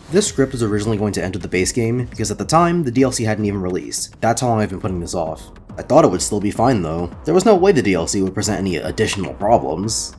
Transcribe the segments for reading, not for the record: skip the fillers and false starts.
This script was originally going to enter the base game because at the time, the DLC hadn't even released. That's how long I've been putting this off. I thought it would still be fine though. There was no way the DLC would present any additional problems.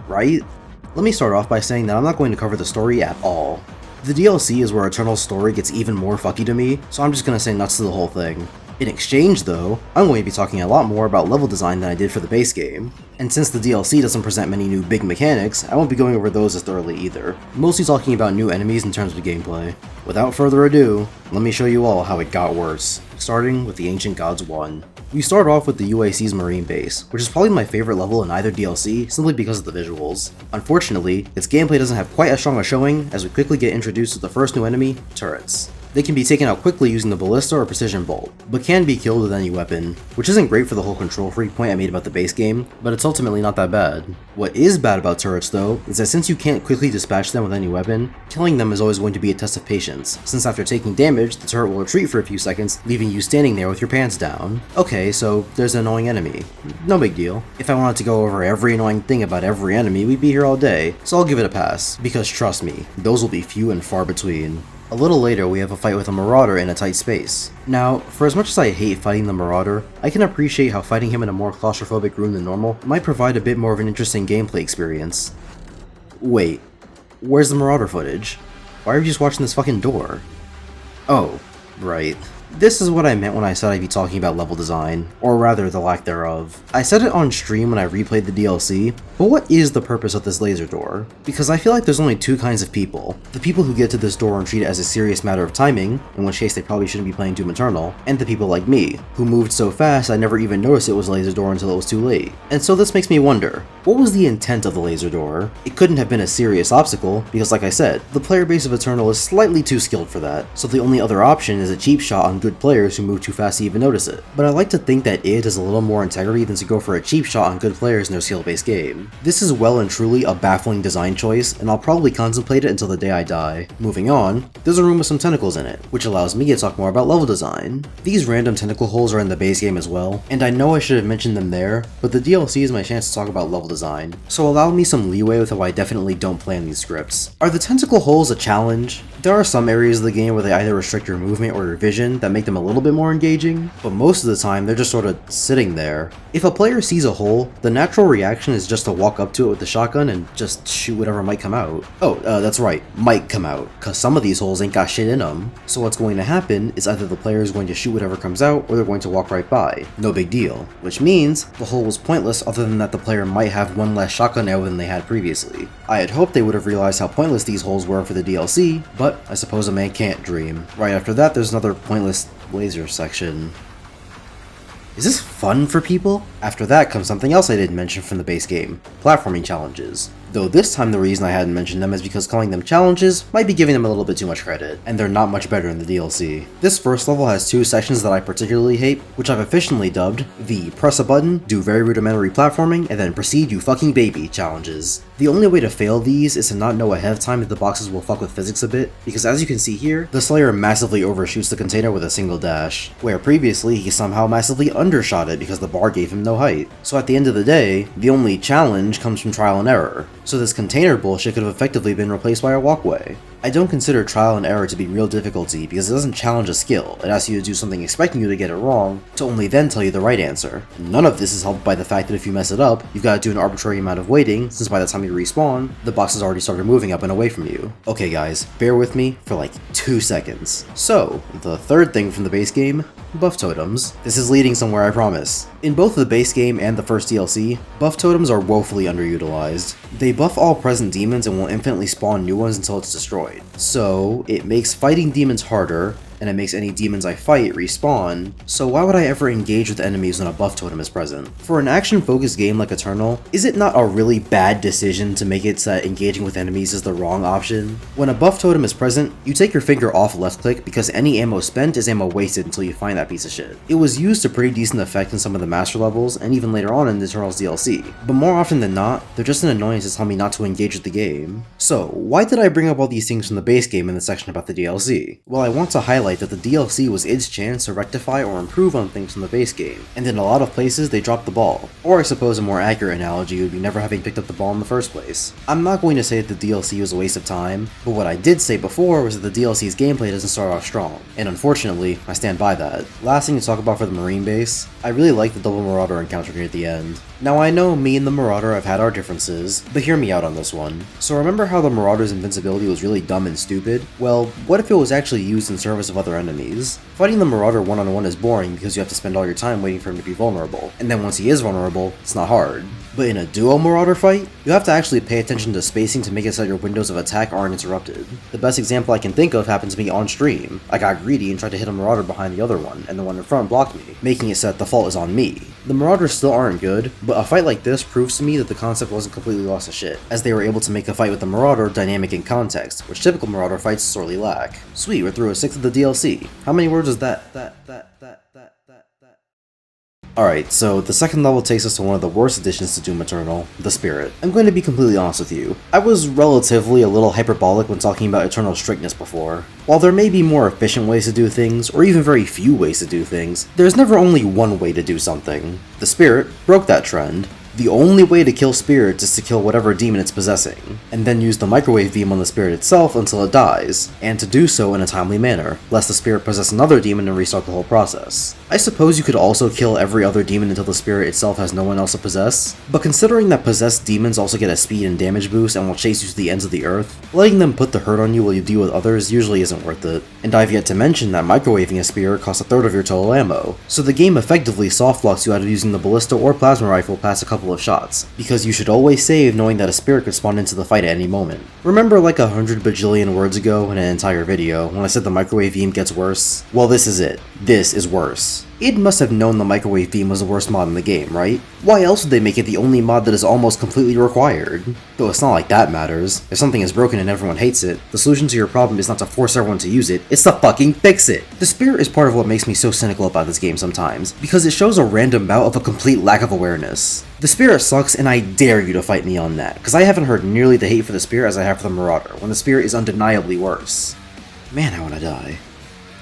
Right? Let me start off by saying that I'm not going to cover the story at all. The DLC is where Eternal's story gets even more fucky to me, so I'm just gonna say nuts to the whole thing. In exchange though, I'm going to be talking a lot more about level design than I did for the base game. And since the DLC doesn't present many new big mechanics, I won't be going over those as thoroughly either, mostly talking about new enemies in terms of gameplay. Without further ado, let me show you all how it got worse, starting with the Ancient Gods 1. We start off with the UAC's Marine Base, which is probably my favorite level in either DLC simply because of the visuals. Unfortunately, its gameplay doesn't have quite as strong a showing as we quickly get introduced to the first new enemy, turrets. They can be taken out quickly using the Ballista or Precision Bolt, but can be killed with any weapon, which isn't great for the whole control freak point I made about the base game, but it's ultimately not that bad. What is bad about turrets though, is that since you can't quickly dispatch them with any weapon, killing them is always going to be a test of patience, since after taking damage, the turret will retreat for a few seconds, leaving you standing there with your pants down. Okay, so there's an annoying enemy. No big deal. If I wanted to go over every annoying thing about every enemy, we'd be here all day, so I'll give it a pass, because trust me, those will be few and far between. A little later, we have a fight with a Marauder in a tight space. Now, for as much as I hate fighting the Marauder, I can appreciate how fighting him in a more claustrophobic room than normal might provide a bit more of an interesting gameplay experience. Wait, where's the Marauder footage? Why are you just watching this fucking door? Oh, right. This is what I meant when I said I'd be talking about level design, or rather the lack thereof. I said it on stream when I replayed the DLC, but what is the purpose of this laser door? Because I feel like there's only two kinds of people. The people who get to this door and treat it as a serious matter of timing, in which case they probably shouldn't be playing Doom Eternal, and the people like me, who moved so fast I never even noticed it was a laser door until it was too late. And so this makes me wonder, what was the intent of the laser door? It couldn't have been a serious obstacle, because like I said, the player base of Eternal is slightly too skilled for that, so the only other option is a cheap shot on good players who move too fast to even notice it. But I like to think that it has a little more integrity than to go for a cheap shot on good players in their skill-based game. This is well and truly a baffling design choice, and I'll probably contemplate it until the day I die. Moving on, there's a room with some tentacles in it, which allows me to talk more about level design. These random tentacle holes are in the base game as well, and I know I should have mentioned them there, but the DLC is my chance to talk about level design, so allow me some leeway with how I definitely don't plan these scripts. Are the tentacle holes a challenge? There are some areas of the game where they either restrict your movement or your vision that make them a little bit more engaging, but most of the time they're just sort of sitting there. If a player sees a hole, the natural reaction is just to walk up to it with the shotgun and just shoot whatever might come out. Oh, that's right, might come out, cause some of these holes ain't got shit in them. So what's going to happen is either the player is going to shoot whatever comes out or they're going to walk right by. No big deal. Which means the hole was pointless other than that the player might have one less shotgun ammo than they had previously. I had hoped they would have realized how pointless these holes were for the DLC, but I suppose a man can't dream. Right after that, there's another pointless laser section. Is this fun for people? After that comes something else I didn't mention from the base game, platforming challenges. Though this time the reason I hadn't mentioned them is because calling them challenges might be giving them a little bit too much credit, and they're not much better in the DLC. This first level has two sections that I particularly hate, which I've officially dubbed the press a button, do very rudimentary platforming, and then proceed you fucking baby challenges. The only way to fail these is to not know ahead of time that the boxes will fuck with physics a bit, because as you can see here, the Slayer massively overshoots the container with a single dash, where previously he somehow massively undershot it because the bar gave him no height. So at the end of the day, the only challenge comes from trial and error. So this container bullshit could have effectively been replaced by a walkway. I don't consider trial and error to be real difficulty because it doesn't challenge a skill, it asks you to do something expecting you to get it wrong, to only then tell you the right answer. None of this is helped by the fact that if you mess it up, you've got to do an arbitrary amount of waiting, since by the time you respawn, the box has already started moving up and away from you. Okay guys, bear with me for like 2 seconds. So, the third thing from the base game, buff totems. This is leading somewhere, I promise. In both the base game and the first DLC, buff totems are woefully underutilized. They buff all present demons and will infinitely spawn new ones until it's destroyed. So, it makes fighting demons harder, and it makes any demons I fight respawn, so why would I ever engage with enemies when a buff totem is present? For an action-focused game like Eternal, is it not a really bad decision to make it so that engaging with enemies is the wrong option? When a buff totem is present, you take your finger off left click because any ammo spent is ammo wasted until you find that piece of shit. It was used to pretty decent effect in some of the master levels, and even later on in Eternal's DLC, but more often than not, they're just an annoyance to tell me not to engage with the game. So, why did I bring up all these things from the base game in the section about the DLC? Well, I want to highlight highlight that the DLC was its chance to rectify or improve on things from the base game, and in a lot of places they dropped the ball. Or I suppose a more accurate analogy would be never having picked up the ball in the first place. I'm not going to say that the DLC was a waste of time, but what I did say before was that the DLC's gameplay doesn't start off strong, and unfortunately, I stand by that. Last thing to talk about for the Marine base, I really like the double Marauder encounter near the end. Now I know me and the Marauder have had our differences, but hear me out on this one. So remember how the Marauder's invincibility was really dumb and stupid? Well, what if it was actually used in service of other enemies? Fighting the Marauder one-on-one is boring because you have to spend all your time waiting for him to be vulnerable, and then once he is vulnerable, it's not hard. But in a duo Marauder fight, you have to actually pay attention to spacing to make it so that your windows of attack aren't interrupted. The best example I can think of happened to me on stream. I got greedy and tried to hit a Marauder behind the other one, and the one in front blocked me, making it so that the fault is on me. The Marauders still aren't good, but a fight like this proves to me that the concept wasn't completely lost to shit, as they were able to make a fight with the Marauder dynamic in context, which typical Marauder fights sorely lack. Sweet, we're through a sixth of the DLC. How many words is that? Alright, so the second level takes us to one of the worst additions to Doom Eternal, the Spirit. I'm going to be completely honest with you. I was relatively a little hyperbolic when talking about Eternal strictness before. While there may be more efficient ways to do things, or even very few ways to do things, there's never only one way to do something. The Spirit broke that trend. The only way to kill spirits is to kill whatever demon it's possessing, and then use the microwave beam on the spirit itself until it dies, and to do so in a timely manner, lest the spirit possess another demon and restart the whole process. I suppose you could also kill every other demon until the spirit itself has no one else to possess, but considering that possessed demons also get a speed and damage boost and will chase you to the ends of the earth, letting them put the hurt on you while you deal with others usually isn't worth it. And I've yet to mention that microwaving a spirit costs a third of your total ammo, so the game effectively soft-locks you out of using the ballista or plasma rifle past a couple of shots, because you should always save knowing that a spirit could spawn into the fight at any moment. Remember like 100 bajillion words ago in an entire video when I said the microwave beam gets worse? Well, this is it. This is worse. Id must have known the microwave beam was the worst mod in the game, right? Why else would they make it the only mod that is almost completely required? Though it's not like that matters. If something is broken and everyone hates it, the solution to your problem is not to force everyone to use it, it's to fucking fix it! The Spirit is part of what makes me so cynical about this game sometimes, because it shows a random bout of a complete lack of awareness. The Spirit sucks, and I dare you to fight me on that, because I haven't heard nearly the hate for the Spirit as I have for the Marauder, when the Spirit is undeniably worse. Man, I wanna die.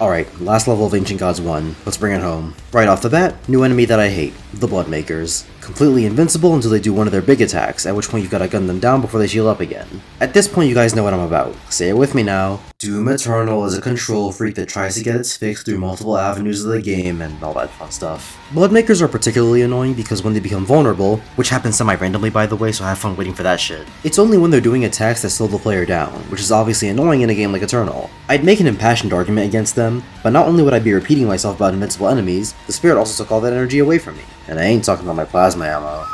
Alright, last level of Ancient Gods 1. Let's bring it home. Right off the bat, new enemy that I hate, the Bloodmakers. Completely invincible until they do one of their big attacks, at which point you've gotta gun them down before they heal up again. At this point you guys know what I'm about. Say it with me now. Doom Eternal is a control freak that tries to get its fix through multiple avenues of the game and all that fun stuff. Bloodmakers are particularly annoying because when they become vulnerable, which happens semi-randomly by the way, so have fun waiting for that shit, it's only when they're doing attacks that slow the player down, which is obviously annoying in a game like Eternal. I'd make an impassioned argument against them, but not only would I be repeating myself about invincible enemies, the Spirit also took all that energy away from me. And I ain't talking about my plasma ammo.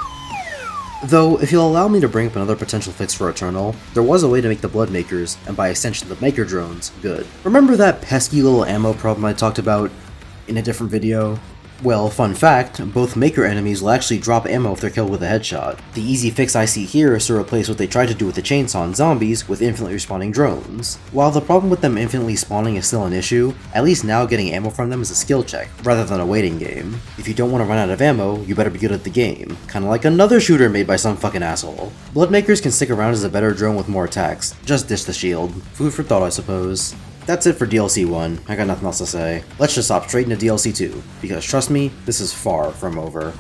Though, if you'll allow me to bring up another potential fix for Eternal, there was a way to make the Bloodmakers, and by extension the Maker drones, good. Remember that pesky little ammo problem I talked about in a different video? Well, fun fact, both Maker enemies will actually drop ammo if they're killed with a headshot. The easy fix I see here is to replace what they tried to do with the chainsaw in zombies with infinitely respawning drones. While the problem with them infinitely spawning is still an issue, at least now getting ammo from them is a skill check, rather than a waiting game. If you don't want to run out of ammo, you better be good at the game. Kinda like another shooter made by some fucking asshole. Bloodmakers can stick around as a better drone with more attacks. Just ditch the shield. Food for thought, I suppose. That's it for DLC 1, I got nothing else to say. Let's just hop straight into DLC 2, because trust me, this is far from over.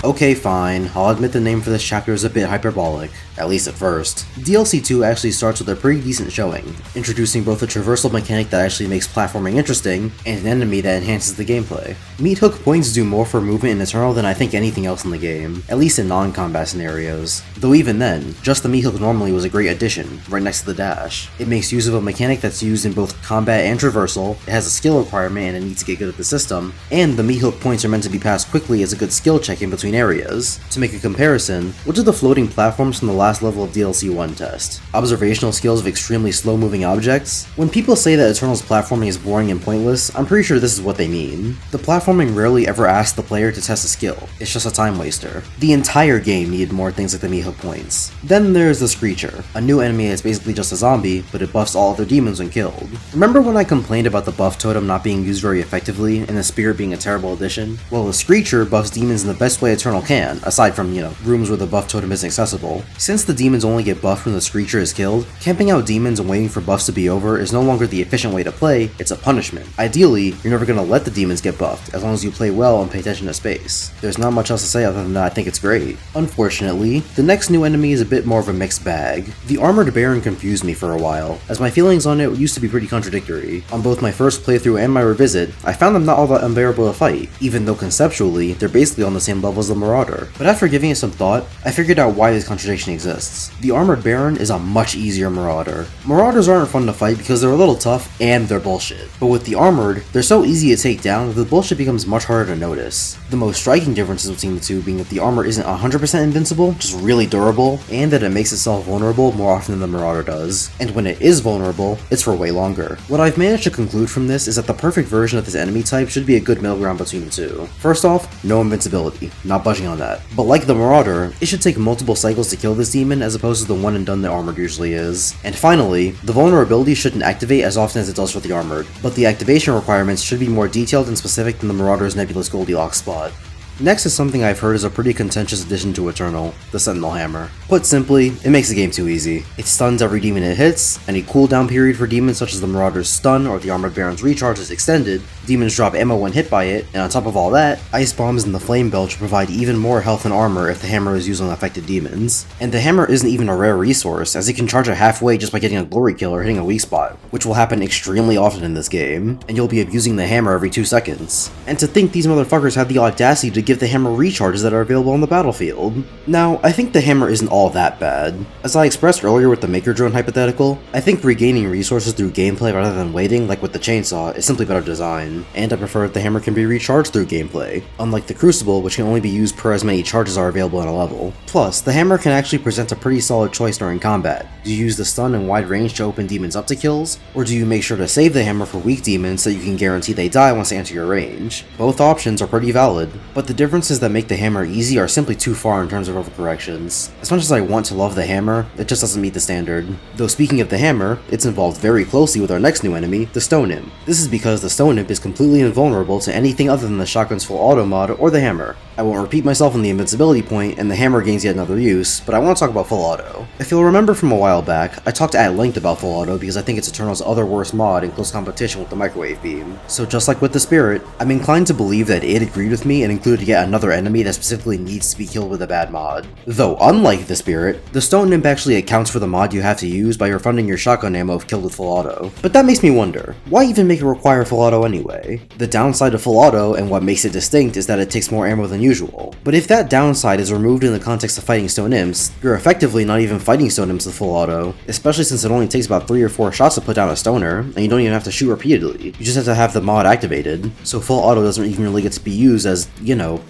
Okay, fine, I'll admit the name for this chapter is a bit hyperbolic, at least at first. DLC 2 actually starts with a pretty decent showing, introducing both a traversal mechanic that actually makes platforming interesting, and an enemy that enhances the gameplay. Meat hook points do more for movement in Eternal than I think anything else in the game, at least in non-combat scenarios. Though even then, just the meat hook normally was a great addition, right next to the dash. It makes use of a mechanic that's used in both combat and traversal, it has a skill requirement and it needs to get good at the system, and the meat hook points are meant to be passed quickly as a good skill check in between areas. To make a comparison, what did the floating platforms from the last level of DLC 1 test? Observational skills of extremely slow moving objects? When people say that Eternal's platforming is boring and pointless, I'm pretty sure this is what they mean. The platforming rarely ever asks the player to test a skill, it's just a time waster. The entire game needed more things like the meat hook points. Then there's the Screecher, a new enemy that's basically just a zombie, but it buffs all other demons when killed. Remember when I complained about the buff totem not being used very effectively, and the Spirit being a terrible addition? Well, the Screecher buffs demons in the best way Eternal can, aside from, rooms where the buff totem isn't accessible. Since the demons only get buffed when the Screecher is killed, camping out demons and waiting for buffs to be over is no longer the efficient way to play, it's a punishment. Ideally, you're never going to let the demons get buffed, as long as you play well and pay attention to space. There's not much else to say other than that I think it's great. Unfortunately, the next new enemy is a bit more of a mixed bag. The Armored Baron confused me for a while, as my feelings on it used to be pretty contradictory. On both my first playthrough and my revisit, I found them not all that unbearable to fight, even though conceptually, they're basically on the same level as the Marauder. But after giving it some thought, I figured out why this contradiction exists. The Armored Baron is a much easier Marauder. Marauders aren't fun to fight because they're a little tough and they're bullshit. But with the Armored, they're so easy to take down that the bullshit becomes much harder to notice. The most striking differences between the two being that the Armor isn't 100% invincible, just really durable, and that it makes itself vulnerable more often than the Marauder does. And when it is vulnerable, it's for way longer. What I've managed to conclude from this is that the perfect version of this enemy type should be a good middle ground between the two. First off, no invincibility, not budging on that. But like the Marauder, it should take multiple cycles to kill this demon as opposed to the one and done that Armored usually is. And finally, the vulnerability shouldn't activate as often as it does for the Armored, but the activation requirements should be more detailed and specific than the Marauder's nebulous Goldilocks spot. Next is something I've heard is a pretty contentious addition to Eternal, the Sentinel Hammer. Put simply, it makes the game too easy. It stuns every demon it hits, any cooldown period for demons such as the Marauder's stun or the Armored Baron's recharge is extended, demons drop ammo when hit by it, and on top of all that, Ice Bombs and the Flame Belch provide even more health and armor if the hammer is used on affected demons. And the hammer isn't even a rare resource, as it can charge it halfway just by getting a glory kill or hitting a weak spot, which will happen extremely often in this game, and you'll be abusing the hammer every 2 seconds. And to think these motherfuckers had the audacity to give the hammer recharges that are available on the battlefield. Now, I think the hammer isn't all that bad. As I expressed earlier with the Maker Drone hypothetical, I think regaining resources through gameplay rather than waiting, like with the chainsaw, is simply better design, and I prefer that the hammer can be recharged through gameplay, unlike the Crucible, which can only be used per as many charges are available in a level. Plus, the hammer can actually present a pretty solid choice during combat. Do you use the stun and wide range to open demons up to kills, or do you make sure to save the hammer for weak demons so you can guarantee they die once they enter your range? Both options are pretty valid, but the differences that make the hammer easy are simply too far in terms of overcorrections. As much as I want to love the hammer, it just doesn't meet the standard. Though speaking of the hammer, it's involved very closely with our next new enemy, the Stone Imp. This is because the Stone Imp is completely invulnerable to anything other than the shotgun's full auto mod or the hammer. I won't repeat myself on the invincibility point, and the hammer gains yet another use, but I want to talk about full auto. If you'll remember from a while back, I talked at length about full auto because I think it's Eternal's other worst mod in close competition with the microwave beam. So just like with the Spirit, I'm inclined to believe that it agreed with me and included yet another enemy that specifically needs to be killed with a bad mod. Though unlike the Spirit, the Stone Imp actually accounts for the mod you have to use by refunding your shotgun ammo if killed with full auto. But that makes me wonder, why even make it require full auto anyway? The downside of full auto, and what makes it distinct, is that it takes more ammo than usual. But if that downside is removed in the context of fighting Stone Imps, you're effectively not even fighting Stone Imps with full auto, especially since it only takes about 3 or 4 shots to put down a stoner, and you don't even have to shoot repeatedly. You just have to have the mod activated, so full auto doesn't even really get to be used as,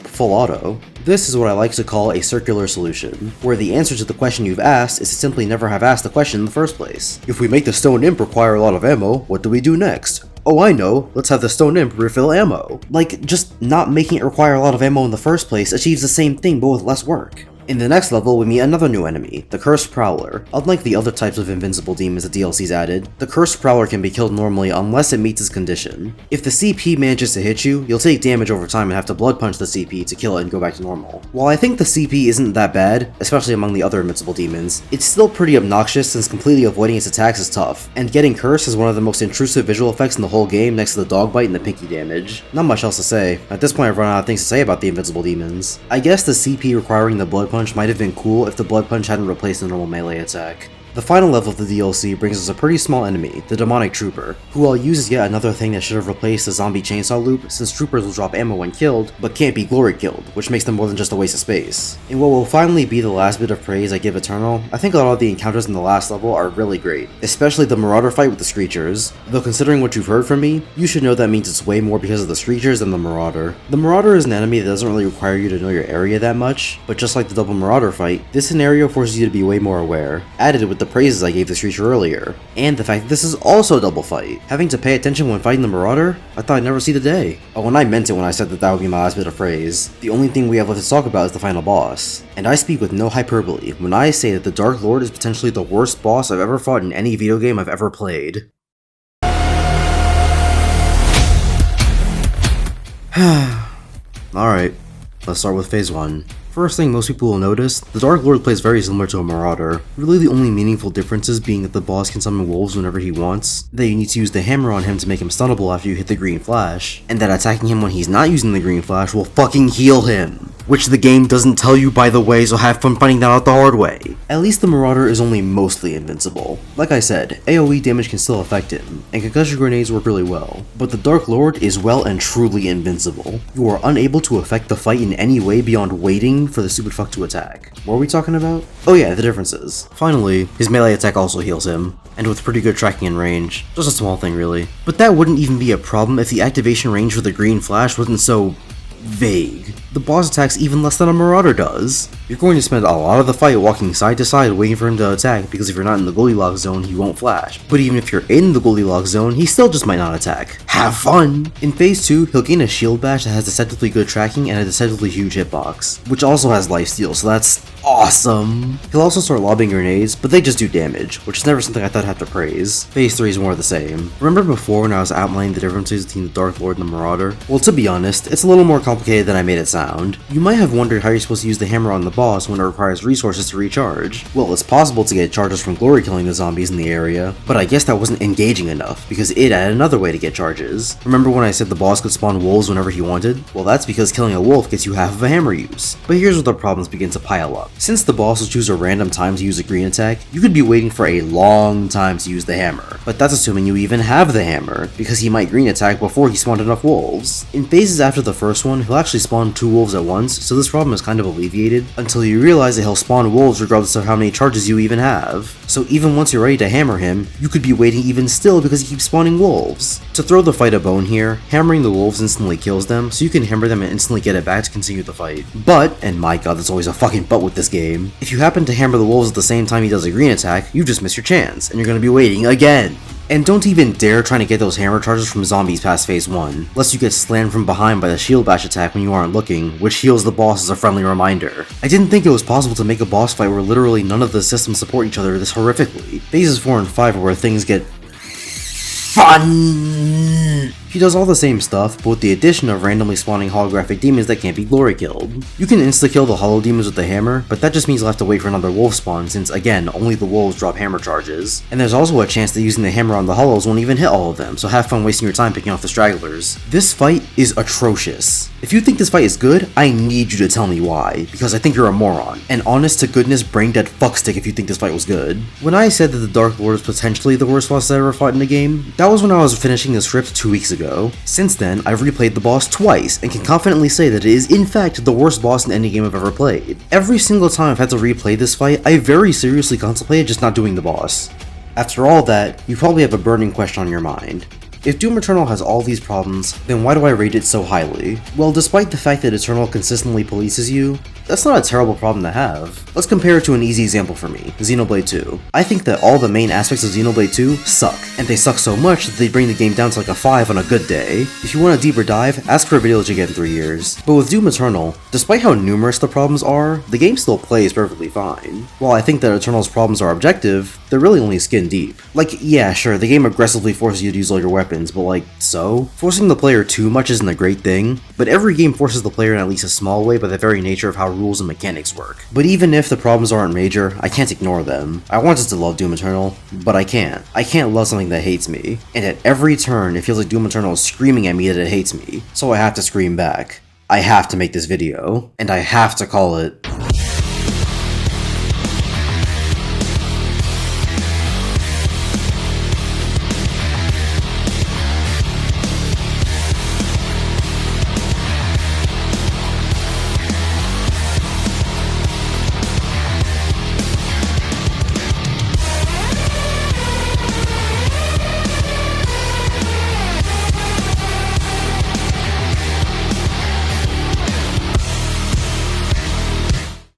full auto. This is what I like to call a circular solution, where the answer to the question you've asked is to simply never have asked the question in the first place. If we make the Stone Imp require a lot of ammo, what do we do next? Oh, I know, let's have the Stone Imp refill ammo. Like, just not making it require a lot of ammo in the first place achieves the same thing but with less work. In the next level, we meet another new enemy, the Cursed Prowler. Unlike the other types of invincible demons the DLC's added, the Cursed Prowler can be killed normally unless it meets its condition. If the CP manages to hit you, you'll take damage over time and have to blood punch the CP to kill it and go back to normal. While I think the CP isn't that bad, especially among the other invincible demons, it's still pretty obnoxious since completely avoiding its attacks is tough, and getting cursed is one of the most intrusive visual effects in the whole game next to the dog bite and the pinky damage. Not much else to say. At this point I've run out of things to say about the invincible demons. I guess the CP requiring the blood punch might have been cool if the blood punch hadn't replaced the normal melee attack. The final level of the DLC brings us a pretty small enemy, the Demonic Trooper, who I'll use as yet another thing that should have replaced the zombie chainsaw loop, since troopers will drop ammo when killed, but can't be glory killed, which makes them more than just a waste of space. In what will finally be the last bit of praise I give Eternal, I think a lot of the encounters in the last level are really great, especially the Marauder fight with the Screechers. Though considering what you've heard from me, you should know that means it's way more because of the Screechers than the Marauder. The Marauder is an enemy that doesn't really require you to know your area that much, but just like the double Marauder fight, this scenario forces you to be way more aware, added with the praises I gave the Screecher earlier, and the fact that this is also a double fight. Having to pay attention when fighting the Marauder? I thought I'd never see the day. Oh, and I meant it when I said that would be my last bit of praise. The only thing we have left to talk about is the final boss. And I speak with no hyperbole when I say that the Dark Lord is potentially the worst boss I've ever fought in any video game I've ever played. Alright. Let's start with Phase 1. First thing most people will notice, the Dark Lord plays very similar to a Marauder, really the only meaningful differences being that the boss can summon wolves whenever he wants, that you need to use the hammer on him to make him stunnable after you hit the green flash, and that attacking him when he's not using the green flash will fucking heal him. Which the game doesn't tell you, by the way, so have fun finding that out the hard way. At least the Marauder is only mostly invincible. Like I said, AoE damage can still affect him, and concussion grenades work really well, but the Dark Lord is well and truly invincible. You are unable to affect the fight in any way beyond waiting for the stupid fuck to attack. What are we talking about? Oh yeah, the differences. Finally, his melee attack also heals him, and with pretty good tracking and range. Just a small thing really. But that wouldn't even be a problem if the activation range for the green flash wasn't so vague. The boss attacks even less than a Marauder does. You're going to spend a lot of the fight walking side to side waiting for him to attack, because if you're not in the Goldilocks zone, he won't flash. But even if you're in the Goldilocks zone, he still just might not attack. Have fun! In Phase 2, he'll gain a shield bash that has deceptively good tracking and a deceptively huge hitbox, which also has lifesteal, so that's awesome. He'll also start lobbing grenades, but they just do damage, which is never something I thought I'd have to praise. Phase 3 is more of the same. Remember before when I was outlining the differences between the Dark Lord and the Marauder? Well, to be honest, it's a little more complicated than I made it sound. You might have wondered how you're supposed to use the hammer on the boss when it requires resources to recharge. Well, it's possible to get charges from glory killing the zombies in the area, but I guess that wasn't engaging enough, because it added another way to get charges. Remember when I said the boss could spawn wolves whenever he wanted? Well, that's because killing a wolf gets you half of a hammer use. But here's where the problems begin to pile up. Since the boss will choose a random time to use a green attack, you could be waiting for a long time to use the hammer. But that's assuming you even have the hammer, because he might green attack before he spawned enough wolves. In phases after the first one, he'll actually spawn 2 wolves at once, so this problem is kind of alleviated, until you realize that he'll spawn wolves regardless of how many charges you even have. So even once you're ready to hammer him, you could be waiting even still because he keeps spawning wolves. To throw the fight a bone here, hammering the wolves instantly kills them, so you can hammer them and instantly get it back to continue the fight. But, and my god, there's always a fucking but with this game, if you happen to hammer the wolves at the same time he does a green attack, you just miss your chance, and you're gonna be waiting again. And don't even dare trying to get those hammer charges from zombies past phase 1, lest you get slammed from behind by the shield bash attack when you aren't looking, which heals the boss as a friendly reminder. I didn't think it was possible to make a boss fight where literally none of the systems support each other this horrifically. Phases 4 and 5 are where things get fun! He does all the same stuff, but with the addition of randomly spawning holographic demons that can't be glory killed. You can insta-kill the hollow demons with the hammer, but that just means you'll have to wait for another wolf spawn since, again, only the wolves drop hammer charges. And there's also a chance that using the hammer on the hollows won't even hit all of them, so have fun wasting your time picking off the stragglers. This fight is atrocious. If you think this fight is good, I need you to tell me why, because I think you're a moron. An honest to goodness brain dead fuckstick if you think this fight was good. When I said that the Dark Lord is potentially the worst boss I ever fought in the game, that was when I was finishing the script 2 weeks ago. Since then, I've replayed the boss twice, and can confidently say that it is in fact the worst boss in any game I've ever played. Every single time I've had to replay this fight, I very seriously contemplated just not doing the boss. After all that, you probably have a burning question on your mind. If Doom Eternal has all these problems, then why do I rate it so highly? Well, despite the fact that Eternal consistently polices you, that's not a terrible problem to have. Let's compare it to an easy example for me, Xenoblade 2. I think that all the main aspects of Xenoblade 2 suck, and they suck so much that they bring the game down to like a 5 on a good day. If you want a deeper dive, ask for a video that you get in 3 years. But with Doom Eternal, despite how numerous the problems are, the game still plays perfectly fine. While I think that Eternal's problems are objective, they're really only skin deep. Like, yeah, sure, the game aggressively forces you to use all your weapons, but like, so? Forcing the player too much isn't a great thing, but every game forces the player in at least a small way by the very nature of how rules and mechanics work. But even if the problems aren't major, I can't ignore them. I wanted to love Doom Eternal, but I can't. I can't love something that hates me. And at every turn, it feels like Doom Eternal is screaming at me that it hates me, so I have to scream back. I have to make this video, and I have to call it